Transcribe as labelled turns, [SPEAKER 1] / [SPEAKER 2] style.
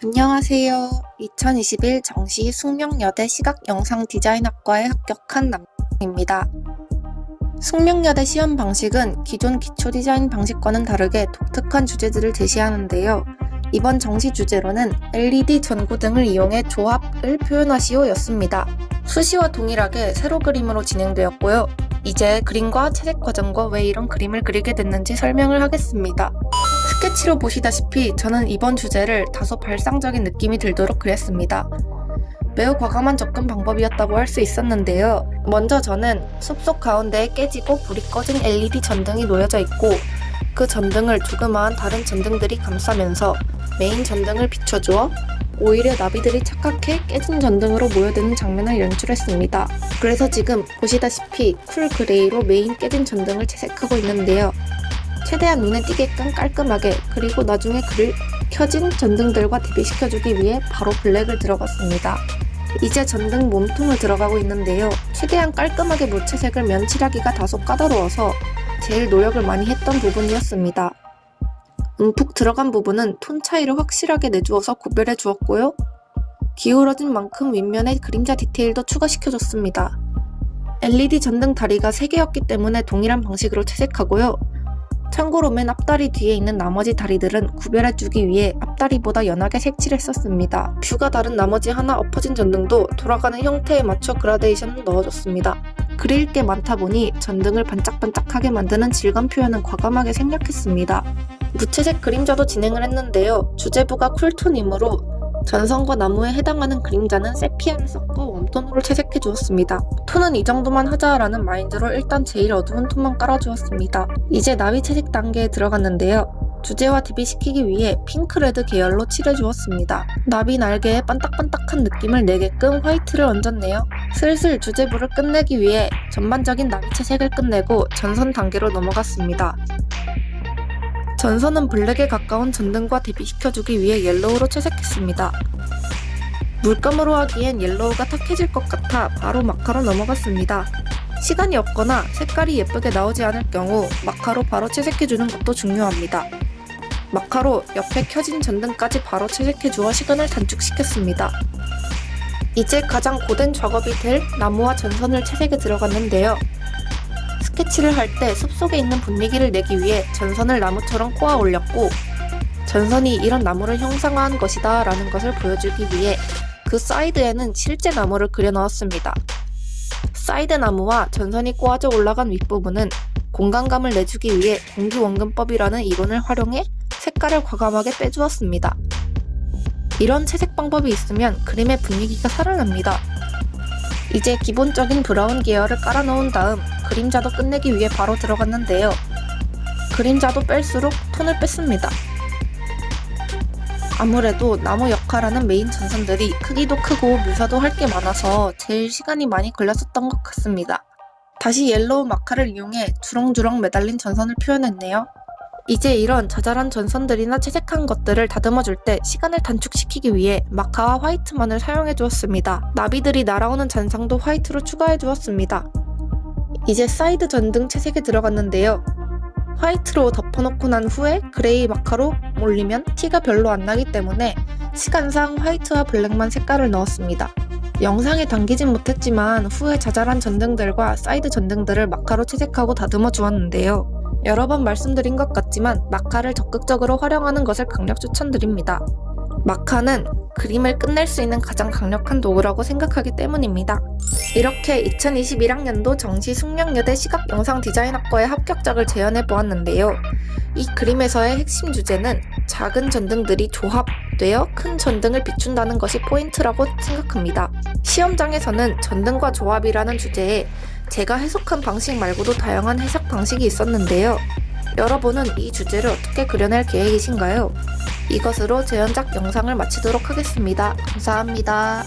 [SPEAKER 1] 안녕하세요. 2021 정시 숙명여대 시각영상디자인학과에 합격한 남입니다. 숙명여대 시험 방식은 기존 기초디자인 방식과는 다르게 독특한 주제들을 제시하는데요. 이번 정시 주제로는 LED 전구 등을 이용해 조합을 표현하시오 였습니다. 수시와 동일하게 세로 그림으로 진행되었고요. 이제 그림과 채색 과정과 왜 이런 그림을 그리게 됐는지 설명을 하겠습니다. 스케치로 보시다시피 저는 이번 주제를 다소 발상적인 느낌이 들도록 그렸습니다. 매우 과감한 접근 방법이었다고 할 수 있었는데요. 먼저 저는 숲속 가운데에 깨지고 불이 꺼진 LED 전등이 놓여져 있고 그 전등을 조그마한 다른 전등들이 감싸면서 메인 전등을 비춰주어 오히려 나비들이 착각해 깨진 전등으로 모여드는 장면을 연출했습니다. 그래서 지금 보시다시피 쿨 그레이로 메인 깨진 전등을 채색하고 있는데요. 최대한 눈에 띄게끔 깔끔하게, 그리고 나중에 그를 켜진 전등들과 대비시켜주기 위해 바로 블랙을 들어갔습니다. 이제 전등 몸통을 들어가고 있는데요. 최대한 깔끔하게 무채색을 면칠하기가 다소 까다로워서 제일 노력을 많이 했던 부분이었습니다. 움푹 들어간 부분은 톤 차이를 확실하게 내주어서 구별해 주었고요. 기울어진 만큼 윗면에 그림자 디테일도 추가시켜줬습니다. LED 전등 다리가 3개였기 때문에 동일한 방식으로 채색하고요. 참고로 맨 앞다리 뒤에 있는 나머지 다리들은 구별해주기 위해 앞다리보다 연하게 색칠을 썼습니다. 뷰가 다른 나머지 하나 엎어진 전등도 돌아가는 형태에 맞춰 그라데이션을 넣어줬습니다. 그릴 게 많다 보니 전등을 반짝반짝하게 만드는 질감 표현은 과감하게 생략했습니다. 무채색 그림자도 진행을 했는데요. 주제부가 쿨톤이므로 전선과 나무에 해당하는 그림자는 세피아를 썼고 웜톤으로 채색해 주었습니다. 톤은 이 정도만 하자라는 마인드로 일단 제일 어두운 톤만 깔아주었습니다. 이제 나비 채색 단계에 들어갔는데요. 주제와 대비시키기 위해 핑크레드 계열로 칠해 주었습니다. 나비 날개에 반딱반딱한 느낌을 내게끔 화이트를 얹었네요. 슬슬 주제부를 끝내기 위해 전반적인 나비 채색을 끝내고 전선 단계로 넘어갔습니다. 전선은 블랙에 가까운 전등과 대비시켜주기 위해 옐로우로 채색했습니다. 물감으로 하기엔 옐로우가 탁해질 것 같아 바로 마카로 넘어갔습니다. 시간이 없거나 색깔이 예쁘게 나오지 않을 경우 마카로 바로 채색해주는 것도 중요합니다. 마카로 옆에 켜진 전등까지 바로 채색해주어 시간을 단축시켰습니다. 이제 가장 고된 작업이 될 나무와 전선을 채색에 들어갔는데요. 스케치를 할 때 숲속에 있는 분위기를 내기 위해 전선을 나무처럼 꼬아 올렸고 전선이 이런 나무를 형상화한 것이다 라는 것을 보여주기 위해 그 사이드에는 실제 나무를 그려 넣었습니다. 사이드 나무와 전선이 꼬아져 올라간 윗부분은 공간감을 내주기 위해 공기원근법이라는 이론을 활용해 색깔을 과감하게 빼주었습니다. 이런 채색 방법이 있으면 그림의 분위기가 살아납니다. 이제 기본적인 브라운 계열을 깔아 놓은 다음 그림자도 끝내기 위해 바로 들어갔는데요. 그림자도 뺄수록 톤을 뺐습니다. 아무래도 나무 역할하는 메인 전선들이 크기도 크고 묘사도 할 게 많아서 제일 시간이 많이 걸렸었던 것 같습니다. 다시 옐로우 마카를 이용해 주렁주렁 매달린 전선을 표현했네요. 이제 이런 자잘한 전선들이나 채색한 것들을 다듬어줄 때 시간을 단축시키기 위해 마카와 화이트만을 사용해 주었습니다. 나비들이 날아오는 잔상도 화이트로 추가해 주었습니다. 이제 사이드 전등 채색에 들어갔는데요. 화이트로 덮어놓고 난 후에 그레이 마카로 올리면 티가 별로 안 나기 때문에 시간상 화이트와 블랙만 색깔을 넣었습니다. 영상에 담기진 못했지만 후에 자잘한 전등들과 사이드 전등들을 마카로 채색하고 다듬어 주었는데요. 여러 번 말씀드린 것 같지만 마카를 적극적으로 활용하는 것을 강력 추천드립니다. 마카는 그림을 끝낼 수 있는 가장 강력한 도구라고 생각하기 때문입니다. 이렇게 2021학년도 정시 숙명여대 시각영상디자인학과의 합격작을 재현해 보았는데요. 이 그림에서의 핵심 주제는 작은 전등들이 조합되어 큰 전등을 비춘다는 것이 포인트라고 생각합니다. 시험장에서는 전등과 조합이라는 주제에 제가 해석한 방식 말고도 다양한 해석 방식이 있었는데요. 여러분은 이 주제를 어떻게 그려낼 계획이신가요? 이것으로 재현작 영상을 마치도록 하겠습니다. 감사합니다.